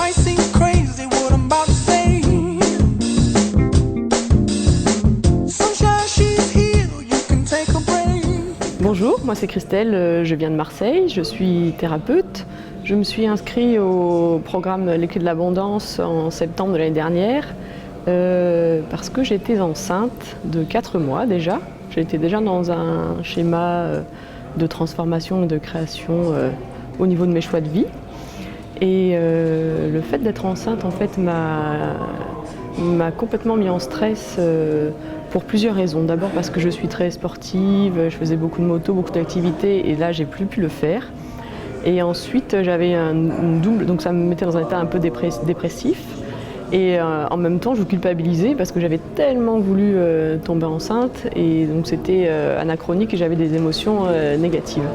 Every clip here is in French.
might seem crazy what I'm about to say. Sunshine, she's here, you can take a break. Bonjour, moi c'est Christelle, je viens de Marseille, je suis thérapeute. Je me suis inscrite au programme Les Clés de l'Abondance en septembre de l'année dernière parce que j'étais enceinte de 4 mois déjà. J'étais déjà dans un schéma de transformation et de création au niveau de mes choix de vie. Et le fait d'être enceinte en fait m'a complètement mis en stress pour plusieurs raisons. D'abord parce que je suis très sportive, je faisais beaucoup de moto, beaucoup d'activités et là j'ai plus pu le faire. Et ensuite j'avais une double, donc ça me mettait dans un état un peu dépressif. Et en même temps je culpabilisais parce que j'avais tellement voulu tomber enceinte et donc c'était anachronique et j'avais des émotions négatives.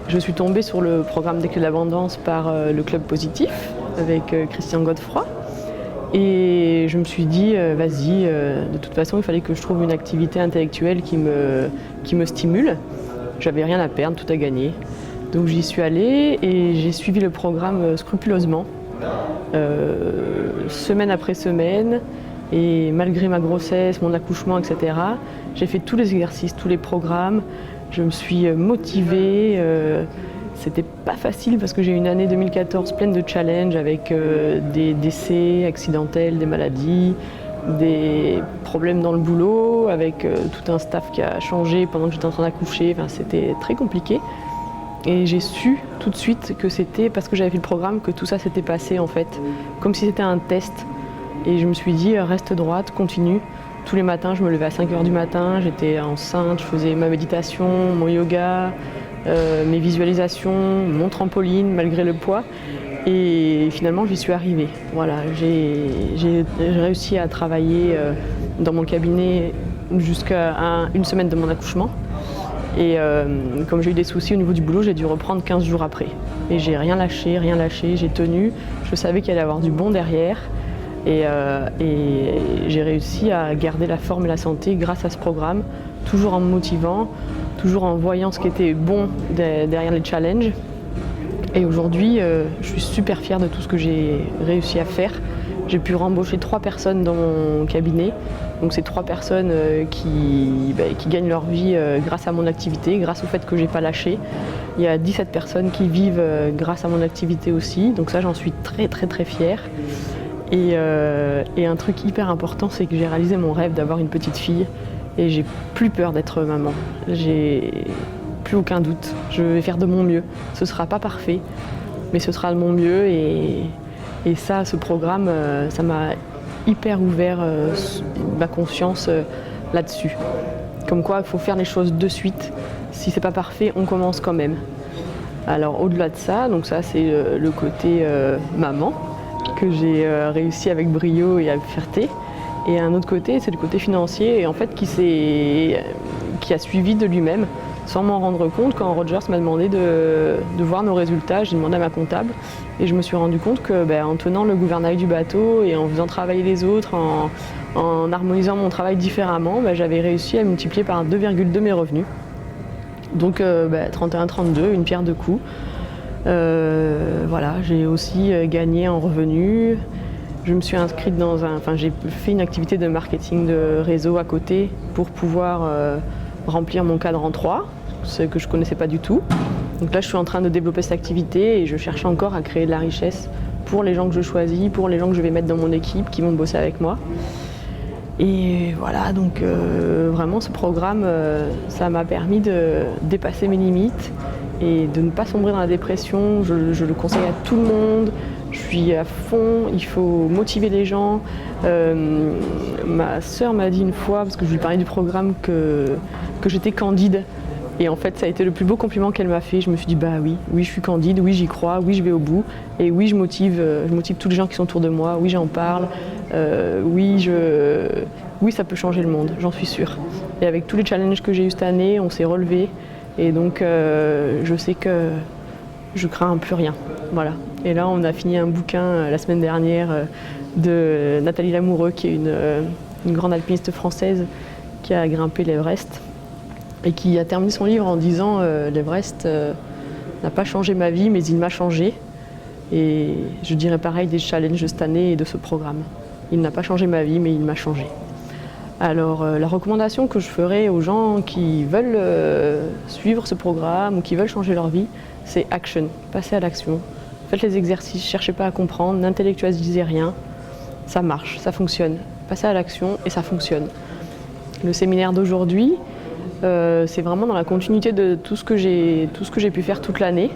Je suis tombée sur le programme des Clés de l'Abondance par le Club Positif avec Christian Godefroy. Et je me suis dit, vas-y, de toute façon, il fallait que je trouve une activité intellectuelle qui me stimule. J'avais rien à perdre, tout à gagner. Donc j'y suis allée et j'ai suivi le programme scrupuleusement, semaine après semaine. Et malgré ma grossesse, mon accouchement, etc., j'ai fait tous les exercices, tous les programmes. Je me suis motivée. C'était pas facile parce que j'ai eu une année 2014 pleine de challenges avec des décès accidentels, des maladies, des problèmes dans le boulot, avec tout un staff qui a changé pendant que j'étais en train d'accoucher. Enfin, c'était très compliqué. Et j'ai su tout de suite que c'était parce que j'avais fait le programme que tout ça s'était passé en fait, comme si c'était un test. Et je me suis dit, reste droite, continue. Tous les matins, je me levais à 5h du matin, j'étais enceinte, je faisais ma méditation, mon yoga, mes visualisations, mon trampoline malgré le poids. Et finalement, j'y suis arrivée. Voilà, j'ai réussi à travailler dans mon cabinet jusqu'à une semaine de mon accouchement. Et comme j'ai eu des soucis au niveau du boulot, j'ai dû reprendre 15 jours après. Et j'ai rien lâché, j'ai tenu. Je savais qu'il allait y avoir du bon derrière. Et j'ai réussi à garder la forme et la santé grâce à ce programme, toujours en me motivant, toujours en voyant ce qui était bon derrière les challenges. Et aujourd'hui, je suis super fière de tout ce que j'ai réussi à faire. J'ai pu rembaucher 3 personnes dans mon cabinet. Donc c'est 3 personnes qui gagnent leur vie grâce à mon activité, grâce au fait que j'ai pas lâché. Il y a 17 personnes qui vivent grâce à mon activité aussi. Donc ça, j'en suis très très très fière. Et un truc hyper important, c'est que j'ai réalisé mon rêve d'avoir une petite fille et j'ai plus peur d'être maman. J'ai plus aucun doute. Je vais faire de mon mieux. Ce sera pas parfait, mais ce sera de mon mieux et ça, ce programme, ça m'a hyper ouvert ma conscience là-dessus. Comme quoi, il faut faire les choses de suite. Si c'est pas parfait, on commence quand même. Alors au-delà de ça, donc ça c'est le côté maman, que j'ai réussi avec brio et avec fierté. Et un autre côté, c'est le côté financier, et en fait qui a suivi de lui-même, sans m'en rendre compte. Quand Rogers m'a demandé de voir nos résultats, j'ai demandé à ma comptable, et je me suis rendu compte que en tenant le gouvernail du bateau et en faisant travailler les autres, en harmonisant mon travail différemment, j'avais réussi à multiplier par 2,2 mes revenus. Donc 31-32, une pierre deux coups. Voilà, j'ai aussi gagné en revenus. Je me suis inscrite j'ai fait une activité de marketing de réseau à côté pour pouvoir remplir mon cadre en 3, ce que je ne connaissais pas du tout. Donc là, je suis en train de développer cette activité et je cherche encore à créer de la richesse pour les gens que je choisis, pour les gens que je vais mettre dans mon équipe, qui vont bosser avec moi. Et voilà, donc vraiment ce programme, ça m'a permis de dépasser mes limites et de ne pas sombrer dans la dépression. Je le conseille à tout le monde. Je suis à fond, il faut motiver les gens. Ma sœur m'a dit une fois, parce que je lui parlais du programme, que j'étais candide. Et en fait, ça a été le plus beau compliment qu'elle m'a fait. Je me suis dit, oui, je suis candide, oui, j'y crois, oui, je vais au bout. Et oui, je motive tous les gens qui sont autour de moi, oui, j'en parle, oui, ça peut changer le monde, j'en suis sûre. Et avec tous les challenges que j'ai eu cette année, on s'est relevés. Et donc, je sais que je crains plus rien. Voilà. Et là, on a fini un bouquin la semaine dernière de Nathalie Lamoureux, qui est une grande alpiniste française qui a grimpé l'Everest et qui a terminé son livre en disant l'Everest n'a pas changé ma vie, mais il m'a changé. Et je dirais pareil des challenges de cette année et de ce programme. Il n'a pas changé ma vie, mais il m'a changé. Alors la recommandation que je ferais aux gens qui veulent suivre ce programme ou qui veulent changer leur vie, c'est action, passez à l'action. Faites les exercices, cherchez pas à comprendre, n'intellectualisez rien. Ça marche, ça fonctionne. Passez à l'action et ça fonctionne. Le séminaire d'aujourd'hui, c'est vraiment dans la continuité de tout ce que j'ai pu faire toute l'année.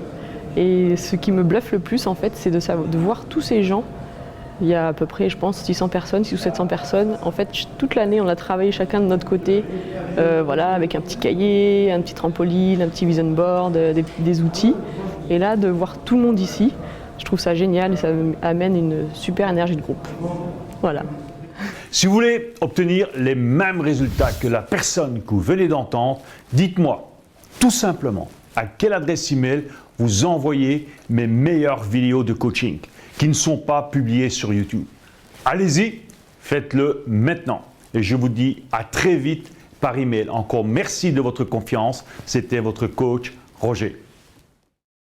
Et ce qui me bluffe le plus, en fait, c'est de voir tous ces gens. Il y a à peu près, je pense, 600 personnes, 600 ou 700 personnes. En fait, toute l'année, on a travaillé chacun de notre côté, voilà, avec un petit cahier, un petit trampoline, un petit vision board, des outils. Et là, de voir tout le monde ici, je trouve ça génial et ça amène une super énergie de groupe. Voilà. Si vous voulez obtenir les mêmes résultats que la personne que vous venez d'entendre, dites-moi tout simplement à quelle adresse email vous envoyez mes meilleures vidéos de coaching qui ne sont pas publiées sur YouTube. Allez-y, faites-le maintenant. Et je vous dis à très vite par email. Encore merci de votre confiance. C'était votre coach Roger.